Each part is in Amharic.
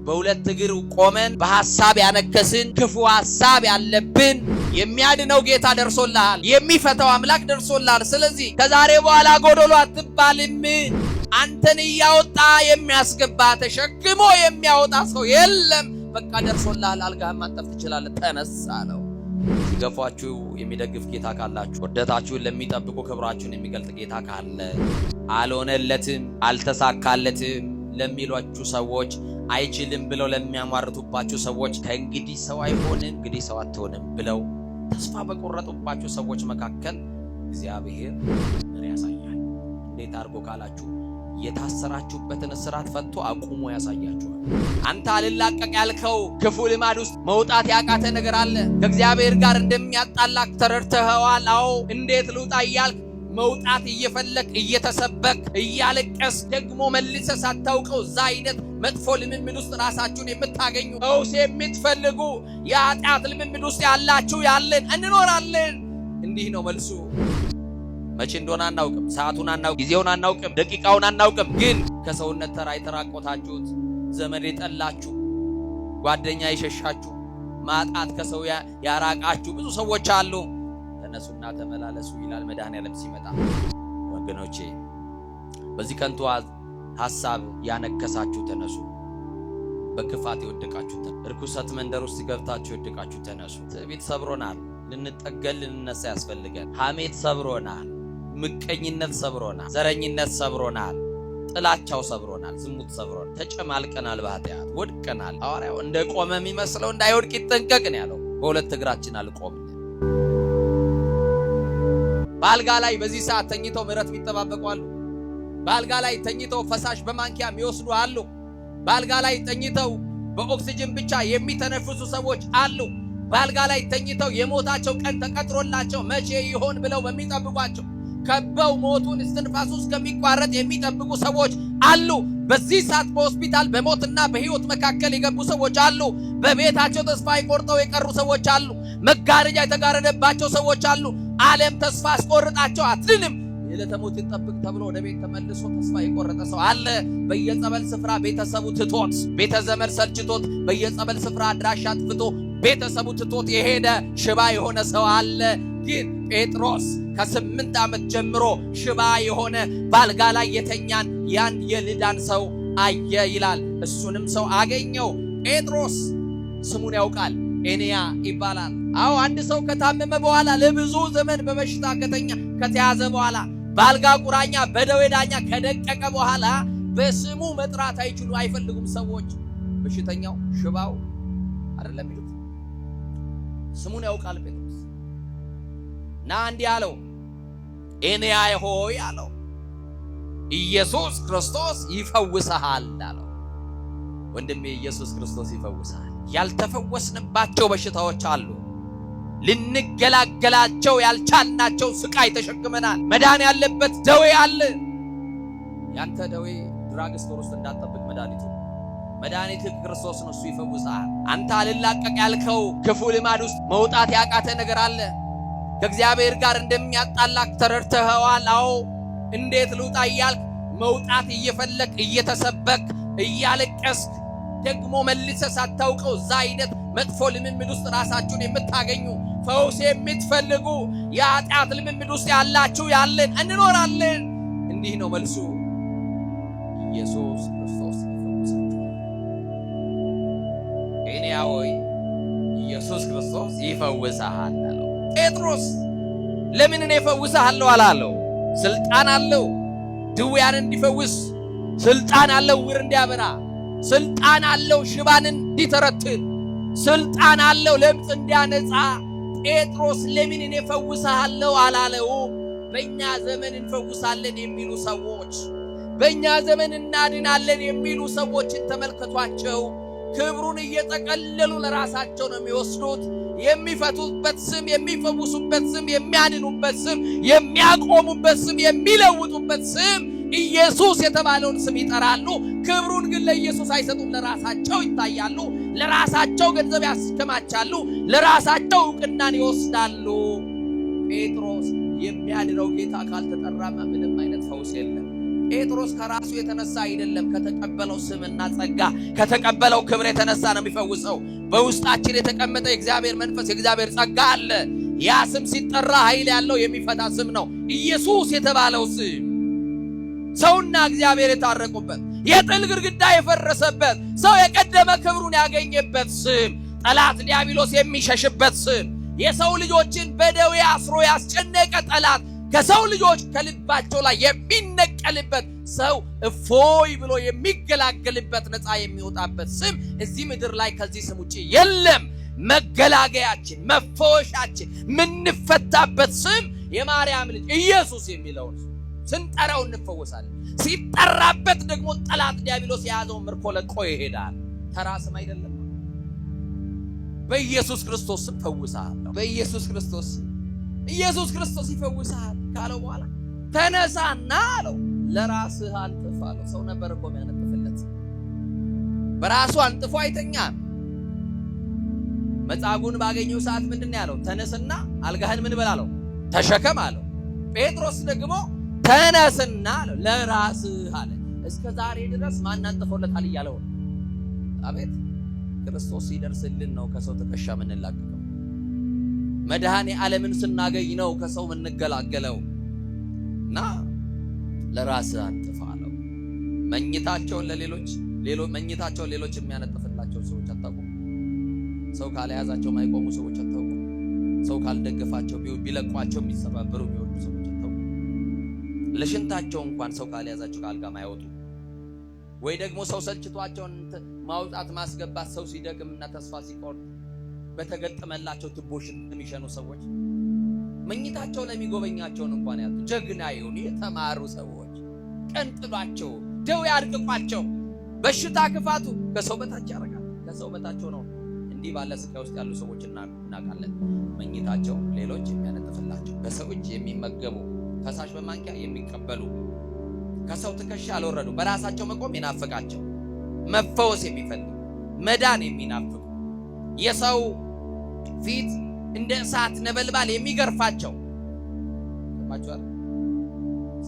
በሁለት እግር ቆመን በሐሳብ ያነከስን ክፉ ሐሳብ ያለብን የሚያድነው ጌታ ደርሶልሃል። የሚፈታው አምላክ ደርሶልሃል። ስለዚህ ከዛሬ በኋላ ጎዶሎ አትባልም። አንተን ያወጣ የሚያስገባ ተሸክሞ የሚያወጣ ሰው የለም። በቃ ደርሶልሃል። አልጋህን ማንጠፍ ትችላለህ። ተነሳ ነው። ሲገፏችሁ የሚደግፍ ጌታ ካላችሁ፣ ወደታችሁን ለሚጠብቁ ክብራችሁን የሚገልጥ ጌታ ካለ፣ አልሆነለትም አልተሳካለትም ለሚሏችሁ ሰዎች፣ አይችልም ብለው ለሚያማርቱባችሁ ሰዎች፣ ከእንግዲህ ሰው አይሆንም እንግዲህ ሰው አትሆንም ብለው ተስፋ በቆረጡባችሁ ሰዎች መካከል እግዚአብሔር ምን ያሳያል? እንዴት አድርጎ ካላችሁ የታሰራችሁበትን እስራት ፈቶ አቁሞ ያሳያችኋል። አንተ አልላቀቅ ያልከው ክፉ ልማድ ውስጥ መውጣት ያቃተ ነገር አለ። ከእግዚአብሔር ጋር እንደሚያጣላክ ተረድተኸዋል። አዎ እንዴት ልውጣ እያልክ መውጣት እየፈለክ እየተሰበክ እያለቀስ ደግሞ መልሰ ሳታውቀው እዛ አይነት መጥፎ ልምምድ ውስጥ ራሳችሁን የምታገኙ ፈውስ የምትፈልጉ የኃጢአት ልምምድ ውስጥ ያላችሁ ያለን እንኖራለን። እንዲህ ነው መልሱ። መቼ እንደሆነ አናውቅም፣ ሰዓቱን አናውቅም፣ ጊዜውን አናውቅም፣ ደቂቃውን አናውቅም። ግን ከሰውነት ተራ የተራቆታችሁት፣ ዘመድ የጠላችሁ፣ ጓደኛ የሸሻችሁ፣ ማጣት ከሰው ያራቃችሁ ብዙ ሰዎች አሉ። ተነሱና ተመላለሱ ይላል መድኃኔዓለም ሲመጣ። ወገኖቼ በዚህ ከንቱ ሐሳብ ያነከሳችሁ ተነሱ። በክፋት የወደቃችሁ እርኩሰት መንደር ውስጥ ገብታችሁ የወደቃችሁ ተነሱ። ትዕቢት ሰብሮናል። ልንጠገል ልንነሳ ያስፈልገን። ሐሜት ሰብሮናል። ምቀኝነት ሰብሮናል። ዘረኝነት ሰብሮናል። ጥላቻው ሰብሮናል። ዝሙት ሰብሮናል። ተጨማልቀናል። በኃጢአት ወድቀናል። ሐዋርያው እንደ ቆመ የሚመስለው እንዳይወድቅ ይጠንቀቅ ነው ያለው። በሁለት እግራችን አልቆምን። በአልጋ ላይ በዚህ ሰዓት ተኝተው ምሕረት የሚጠባበቁ አሉ። በአልጋ ላይ ተኝተው ፈሳሽ በማንኪያ የሚወስዱ አሉ። በአልጋ ላይ ተኝተው በኦክሲጅን ብቻ የሚተነፍሱ ሰዎች አሉ። በአልጋ ላይ ተኝተው የሞታቸው ቀን ተቀጥሮላቸው መቼ ይሆን ብለው በሚጠብቋቸው ከበው ሞቱን እስትንፋሱ እስከሚቋረጥ የሚጠብቁ ሰዎች አሉ። በዚህ ሰዓት በሆስፒታል በሞትና በሕይወት መካከል የገቡ ሰዎች አሉ። በቤታቸው ተስፋ ቆርጠው የቀሩ ሰዎች አሉ። መጋረጃ የተጋረደባቸው ሰዎች አሉ። ዓለም ተስፋ አስቆርጣቸው አትድንም የዕለተ ሞትን ጠብቅ ተብሎ ወደ ቤት ተመልሶ ተስፋ የቆረጠ ሰው አለ። በየጸበል ስፍራ ቤተሰቡ ትቶት፣ ቤተ ዘመድ ሰልችቶት፣ በየጸበል ስፍራ አድራሻ አጥፍቶ ቤተሰቡ ትቶት የሄደ ሽባ የሆነ ሰው አለ። ግን ጴጥሮስ ከ8 ዓመት ጀምሮ ሽባ የሆነ ባልጋ ላይ የተኛን ያን የልዳን ሰው አየ ይላል። እሱንም ሰው አገኘው። ጴጥሮስ ስሙን ያውቃል። ኤንያ ይባላል። አዎ አንድ ሰው ከታመመ በኋላ ለብዙ ዘመን በበሽታ ከተያዘ በኋላ ባልጋ ቁራኛ በደዌ ዳኛ ከደቀቀ በኋላ በስሙ መጥራት አይፈልጉም ሰዎች። በሽተኛው ሽባው አይደለም ይሉት፣ ስሙን ያውቃል ጴጥሮስ። ና እንዲህ አለው፣ ኤንያ ሆይ አለው፣ ኢየሱስ ክርስቶስ ይፈውስሃል አለው። ወንድሜ ኢየሱስ ክርስቶስ ይፈውስሃል። ያልተፈወስንባቸው በሽታዎች አሉ። ልንገላገላቸው ያልቻልናቸው ስቃይ ተሸክመናል። መዳን ያለበት ደዌ አለ። ያንተ ደዌ ድራግ ስቶር ውስጥ እንዳትጠብቅ መድኃኒት ክርስቶስ ነው። እሱ ይፈውሳል። አንተ አልላቀቅ ያልከው ክፉ ልማድ ውስጥ መውጣት ያቃተ ነገር አለ። ከእግዚአብሔር ጋር እንደሚያጣላክ ተረድተኸዋል። አዎ እንዴት ልውጣ እያልክ መውጣት እየፈለክ እየተሰበክ እያለቀስክ ደግሞ መልሰ ሳታውቀው እዛ አይነት መጥፎ ልምምድ ውስጥ ራሳችሁን የምታገኙ ፈውስ የምትፈልጉ የኃጢአት ልምምድ ውስጥ ያላችሁ ያለን እንኖራለን። እንዲህ ነው መልሱ። ኢየሱስ ክርስቶስ ይፈውሳችኋል። ኤንያ ሆይ ኢየሱስ ክርስቶስ ይፈውስሃል አለው። ጴጥሮስ ለምን እኔ እፈውስሃለሁ አላለው? ስልጣን አለው። ድውያንን እንዲፈውስ ስልጣን አለው። ዕውር እንዲያበራ ስልጣን አለው። ሽባን እንዲተረትር ስልጣን አለው። ለምጽ እንዲያነጻ። ጴጥሮስ ለምን እኔ እፈውስሃለሁ አላለው? በእኛ ዘመን እንፈውሳለን የሚሉ ሰዎች፣ በእኛ ዘመን እናድናለን የሚሉ ሰዎችን ተመልከቷቸው። ክብሩን እየጠቀለሉ ለራሳቸው ነው የሚወስዱት። የሚፈቱበት ስም፣ የሚፈውሱበት ስም፣ የሚያድኑበት ስም፣ የሚያቆሙበት ስም፣ የሚለውጡበት ስም ኢየሱስ የተባለውን ስም ይጠራሉ። ክብሩን ግን ለኢየሱስ አይሰጡም። ለራሳቸው ይታያሉ። ለራሳቸው ገንዘብ ያስከማቻሉ። ለራሳቸው ዕውቅናን ይወስዳሉ። ጴጥሮስ የሚያድነው ጌታ ካልተጠራማ ምንም አይነት ፈውስ የለም። ጴጥሮስ ከራሱ የተነሳ አይደለም፣ ከተቀበለው ስምና ጸጋ ከተቀበለው ክብር የተነሳ ነው የሚፈውሰው። በውስጣችን የተቀመጠ የእግዚአብሔር መንፈስ የእግዚአብሔር ጸጋ አለ። ያ ስም ሲጠራ ኃይል ያለው የሚፈታ ስም ነው። ኢየሱስ የተባለው ስም ሰውና እግዚአብሔር የታረቁበት፣ የጥል ግድግዳ የፈረሰበት፣ ሰው የቀደመ ክብሩን ያገኘበት ስም፣ ጠላት ዲያብሎስ የሚሸሽበት ስም፣ የሰው ልጆችን በደዌ አስሮ ያስጨነቀ ጠላት ከሰው ልጆች ከልባቸው ላይ የሚነቀልበት፣ ሰው እፎይ ብሎ የሚገላገልበት፣ ነፃ የሚወጣበት ስም እዚህ ምድር ላይ ከዚህ ስም ውጪ የለም። መገላገያችን፣ መፈወሻችን፣ ምንፈታበት ስም የማርያም ልጅ ኢየሱስ የሚለውን ስንጠራው እንፈወሳለን። ሲጠራበት ደግሞ ጠላት ዲያብሎስ የያዘውን ምርኮ ለቆ ይሄዳል። ተራ ስም አይደለም። በኢየሱስ ክርስቶስ ስም ፈውሳለሁ። በኢየሱስ ክርስቶስ ኢየሱስ ክርስቶስ ይፈውሳል ካለው በኋላ ተነሳና አለው ለራስህ አንጥፍ አለው። ሰው ነበር እኮ የሚያነጥፍለት። በራሱ አንጥፎ አይተኛም። መጻጉዕን ባገኘው ሰዓት ምንድነው ያለው? ተነስና አልጋህን ምን በል አለው? ተሸከም አለው። ጴጥሮስ ደግሞ ተነስና አለው ለራስህ አለ። እስከ ዛሬ ድረስ ማን አንጥፎለታል እያለው? አቤት ክርስቶስ ሲደርስልን ነው ከሰው ትከሻ ምንላቀቀው። መድኃኔ ዓለምን ስናገኝ ነው ከሰው ምንገላገለው። እና ለራስህ አንጥፍ አለው። መኝታቸውን ሌሎች የሚያነጥፍላቸው ሰዎች አታውቁም? ሰው ካልያዛቸው ማይቆሙ ሰዎች አታውቁም? ሰው ካልደገፋቸው ቢለቋቸው የሚሰባበሩ የሚወዱ ሰዎች አታውቁም? ለሽንታቸው እንኳን ሰው ካልያዛቸው ከአልጋ ማይወጡ፣ ወይ ደግሞ ሰው ሰልችቷቸውን ማውጣት ማስገባት ሰው ሲደክምና ተስፋ ሲቆርጥ በተገጠመላቸው ትቦሽ የሚሸኑ ሰዎች መኝታቸው ለሚጎበኛቸውን እንኳን ያጡ ጀግና ይሁን የተማሩ ሰዎች ቀንጥሏቸው ደው ያድቅቋቸው በሽታ ክፋቱ ከሰው በታች ያረጋል። ከሰው በታቸው ነው። እንዲህ ባለ ስቃይ ውስጥ ያሉ ሰዎች እናውቃለን። መኝታቸው ሌሎች የሚያነጥፍላቸው፣ ከሰው እጅ የሚመገቡ፣ ፈሳሽ በማንኪያ የሚቀበሉ፣ ከሰው ትከሻ አልወረዱ፣ በራሳቸው መቆም ይናፍቃቸው፣ መፈወስ የሚፈልጉ፣ መዳን የሚናፍቁ፣ የሰው ፊት እንደ እሳት ነበልባል የሚገርፋቸው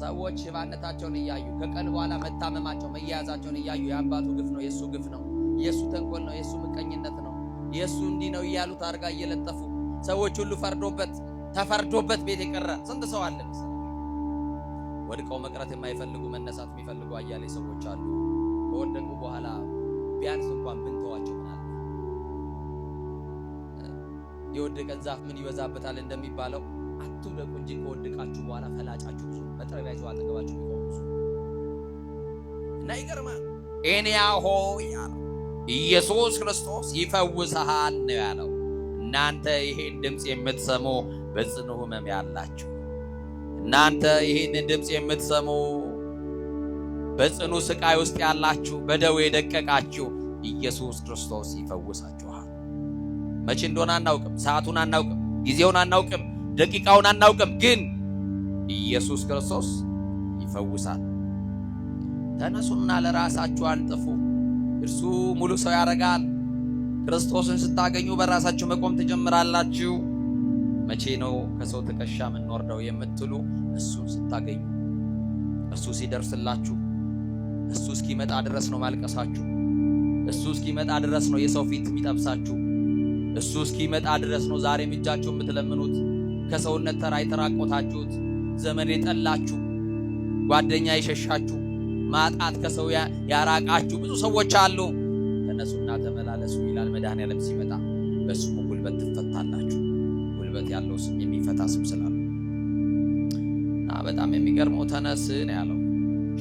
ሰዎች ሽባነታቸውን እያዩ ከቀን በኋላ መታመማቸው መያያዛቸውን እያዩ የአባቱ ግፍ ነው፣ የሱ ግፍ ነው፣ የሱ ተንኮል ነው፣ የሱ ምቀኝነት ነው፣ የሱ እንዲህ ነው እያሉ ታርጋ እየለጠፉ ሰዎች ሁሉ ተፈርዶበት ቤት የቀረ ስንት ሰው አለ። ወድቀው መቅረት የማይፈልጉ መነሳት የሚፈልጉ አያሌ ሰዎች አሉ። ከወደቁ በኋላ ቢያንስ እንኳን ብንተዋቸው ምናል የወደቀን ዛፍ ምን ይበዛበታል እንደሚባለው አትውደቁ እንጂ ከወደቃችሁ በኋላ ፈላጫችሁ ብዙ መጥረቢያ ይዘው አጠገባችሁ ይቆሙ እና ይገርማል። ኤንያ ሆይ ያለው ኢየሱስ ክርስቶስ ይፈውስሃል ነው ያለው። እናንተ ይሄን ድምጽ የምትሰሙ በጽኑ ሕመም ያላችሁ፣ እናንተ ይሄን ድምጽ የምትሰሙ በጽኑ ስቃይ ውስጥ ያላችሁ፣ በደዌ የደቀቃችሁ ኢየሱስ ክርስቶስ ይፈውሳችኋል። መቼ እንደሆነ አናውቅም፣ ሰዓቱን አናውቅም፣ ጊዜውን አናውቅም፣ ደቂቃውን አናውቅም፣ ግን ኢየሱስ ክርስቶስ ይፈውሳል። ተነሱና ለራሳችሁ አንጥፉ፣ እርሱ ሙሉ ሰው ያደርጋል። ክርስቶስን ስታገኙ በራሳችሁ መቆም ትጀምራላችሁ። መቼ ነው ከሰው ትከሻ የምንወርደው የምትሉ፣ እሱን ስታገኙ፣ እሱ ሲደርስላችሁ፣ እሱ እስኪመጣ ድረስ ነው ማልቀሳችሁ። እሱ እስኪመጣ ድረስ ነው የሰው ፊት የሚጠብሳችሁ። እሱ እስኪመጣ ድረስ ነው ዛሬም እጃችሁ የምትለምኑት። ከሰውነት ተራ የተራቆታችሁት፣ ዘመን የጠላችሁ፣ ጓደኛ የሸሻችሁ፣ ማጣት ከሰው ያራቃችሁ ብዙ ሰዎች አሉ። ተነሱና ተመላለሱ ይላል መድኃኔዓለም ሲመጣ። በስሙ ጉልበት ትፈታላችሁ። ጉልበት ያለው ስም የሚፈታ ስም ስላለ እና በጣም የሚገርመው ተነስ ነው ያለው።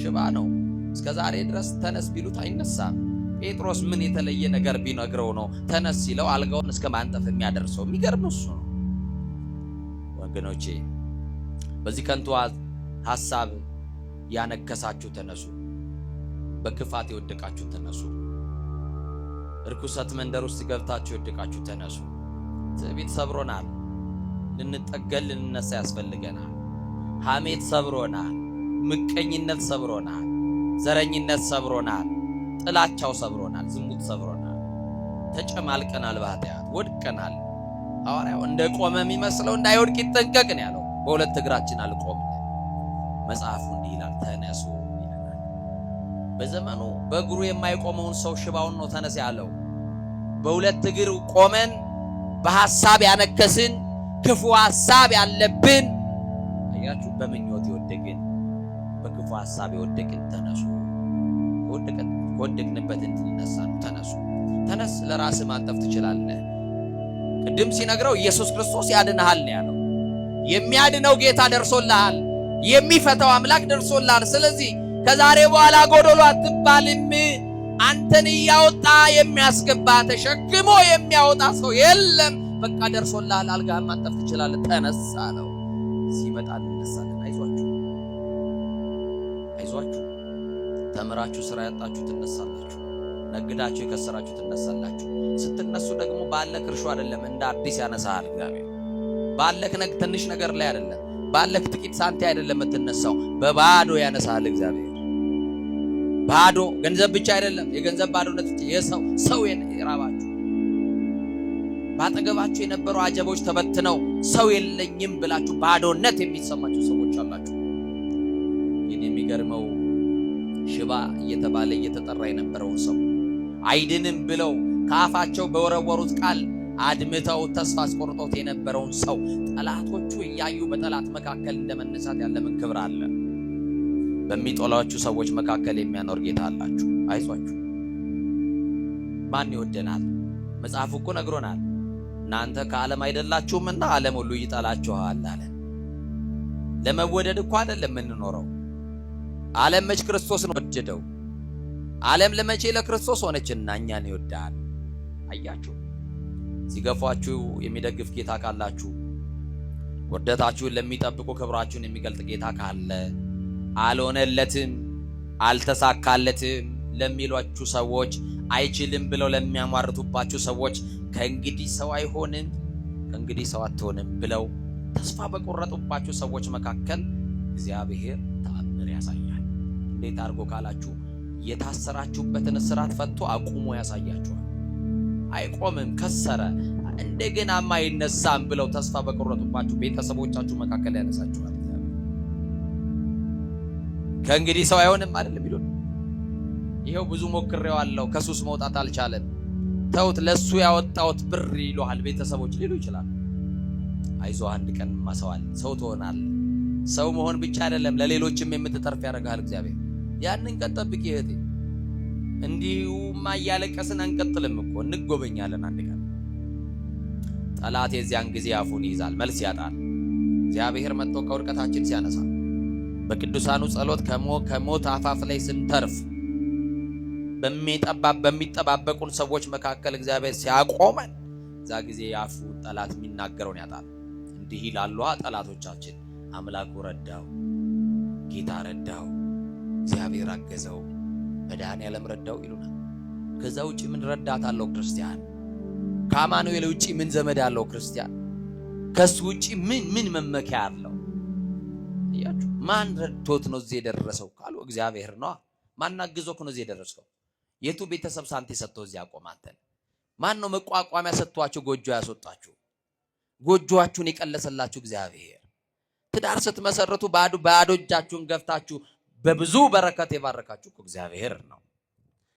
ሽባ ነው እስከ ዛሬ ድረስ ተነስ ቢሉት አይነሳም። ጴጥሮስ ምን የተለየ ነገር ቢነግረው ነው ተነስ ሲለው አልጋውን እስከ ማንጠፍ የሚያደርሰው? የሚገርመው እሱ ነው። ወገኖቼ በዚህ ከንቱ ሐሳብ ያነከሳችሁ ተነሱ። በክፋት የወደቃችሁ ተነሱ። እርኩሰት መንደር ውስጥ ገብታችሁ የወደቃችሁ ተነሱ። ትዕቢት ሰብሮናል። ልንጠገል ልንነሳ ያስፈልገናል። ሐሜት ሰብሮናል። ምቀኝነት ሰብሮናል። ዘረኝነት ሰብሮናል። ጥላቻው ሰብሮናል። ዝሙት ሰብሮናል። ተጨማልቀናል። በኃጢአት ወድቀናል። ሐዋርያው እንደ ቆመ የሚመስለው እንዳይወድቅ ይጠንቀቅ ነው ያለው። በሁለት እግራችን አልቆምን። መጽሐፉ እንዲህ ይላል፣ ተነሱ ይላል። በዘመኑ በእግሩ የማይቆመውን ሰው ሽባውን ነው ተነስ ያለው። በሁለት እግር ቆመን በሐሳብ ያነከስን ክፉ ሐሳብ ያለብን አያችሁ፣ በምኞት የወደቅን በክፉ ሐሳብ የወደቅን ተነሱ። ወደቅንበት እንድንነሳ ነው። ተነስ፣ ለራስህ ማንጠፍ ትችላለህ። ቅድም ሲነግረው ኢየሱስ ክርስቶስ ያድንሃል ነው ያለው። የሚያድነው ጌታ ደርሶልሃል። የሚፈታው አምላክ ደርሶልሃል። ስለዚህ ከዛሬ በኋላ ጎዶሎ አትባልም። አንተን እያወጣ የሚያስገባ ተሸክሞ የሚያወጣ ሰው የለም። በቃ ደርሶልሃል። አልጋህን ማንጠፍ ትችላለህ። ተነስ አለው። ሲመጣ እንነሳለን። አይዟችሁ። ተምራችሁ ስራ ያጣችሁ ትነሳላችሁ። ነግዳችሁ የከሰራችሁ ትነሳላችሁ። ስትነሱ ደግሞ ባለክ እርሾ አይደለም እንደ አዲስ ያነሳሃል እግዚአብሔር። ባለክ ትንሽ ነገር ላይ አይደለም፣ ባለክ ጥቂት ሳንቲ አይደለም የምትነሳው፣ በባዶ ያነሳሃል እግዚአብሔር። ባዶ ገንዘብ ብቻ አይደለም፣ የገንዘብ ባዶነት ሰው የራባችሁ ባጠገባችሁ የነበሩ አጀቦች ተበትነው ሰው የለኝም ብላችሁ ባዶነት የሚሰማችሁ ሰዎች አላችሁ። ይህን የሚገርመው ሽባ እየተባለ እየተጠራ የነበረውን ሰው አይድንም ብለው ከአፋቸው በወረወሩት ቃል አድምተው ተስፋ አስቆርጦት የነበረውን ሰው ጠላቶቹ እያዩ በጠላት መካከል እንደመነሳት ያለ ምን ክብር አለ? በሚጠሏችሁ ሰዎች መካከል የሚያኖር ጌታ አላችሁ። አይዟችሁ። ማን ይወደናል? መጽሐፉ እኮ ነግሮናል። እናንተ ከዓለም አይደላችሁምና ዓለም ሁሉ ይጠላችኋል አለ። ለመወደድ እኮ አይደለም የምንኖረው። ዓለም መች ክርስቶስን ወደደው? ዓለም ለመቼ ለክርስቶስ ሆነችና እኛን ይወዳል። አያችሁ፣ ሲገፏችሁ የሚደግፍ ጌታ ካላችሁ፣ ውርደታችሁን ለሚጠብቁ ክብራችሁን የሚገልጥ ጌታ ካለ፣ አልሆነለትም አልተሳካለትም ለሚሏችሁ ሰዎች፣ አይችልም ብለው ለሚያሟርቱባችሁ ሰዎች ከእንግዲህ ሰው አይሆንም ከእንግዲህ ሰው አትሆንም ብለው ተስፋ በቆረጡባችሁ ሰዎች መካከል እግዚአብሔር ተአምር ያሳያል። እንዴት አድርጎ ካላችሁ የታሰራችሁበትን እስራት ፈቶ አቁሞ ያሳያችኋል። አይቆምም ከሰረ እንደገናማ አይነሳም ብለው ተስፋ በቆረጡባችሁ ቤተሰቦቻችሁ መካከል ያነሳችኋል። ከእንግዲህ ሰው አይሆንም አይደለም ይሉን። ይሄው ብዙ ሞክሬዋለሁ ከሱስ መውጣት አልቻለም፣ ተውት ለሱ ያወጣውት ብር ይሉሃል ቤተሰቦች ሊሉ ይችላል። አይዞህ አንድ ቀን ማሰዋል ሰው ትሆናለህ። ሰው መሆን ብቻ አይደለም ለሌሎችም የምትተርፍ ያደርጋል እግዚአብሔር። ያንን ቀን ጠብቂ እህቴ። እንዲሁማ እያለቀስን አንቀጥልም እኮ እንጎበኛለን። አንድ ቀን ጠላት የዚያን ጊዜ አፉን ይይዛል፣ መልስ ያጣል። እግዚአብሔር መጥቶ ከውድቀታችን ሲያነሳ በቅዱሳኑ ጸሎት ከሞት አፋፍ ላይ ስንተርፍ በሚጠባበቁን ሰዎች መካከል እግዚአብሔር ሲያቆመን እዛ ጊዜ ያፉ ጠላት የሚናገረውን ያጣል። እንዲህ ይላሉ ጠላቶቻችን፣ አምላኩ ረዳው፣ ጌታ ረዳው፣ እግዚአብሔር አገዘው፣ መድኃኔዓለም ረዳው ይሉናል። ከዛ ውጪ ምን ረዳት አለው ክርስቲያን? ከአማኑኤል ውጪ ምን ዘመድ አለው ክርስቲያን? ከሱ ውጪ ምን መመኪያ አለው? እያችሁ ማን ረድቶት ነው እዚህ የደረሰው ካሉ እግዚአብሔር ነው። ማን አግዞክ ነው እዚህ የደረሰው? የቱ ቤተሰብ ሳንቲ ሰጥቶ እዚህ አቆማንተን? ማን ነው መቋቋሚያ ሰጥቷችሁ ጎጆ ያስወጣችሁ? ጎጆአችሁን የቀለሰላችሁ እግዚአብሔር። ትዳር ስትመሰርቱ ባዶ እጃችሁን ገፍታችሁ በብዙ በረከት የባረካችሁ እግዚአብሔር ነው።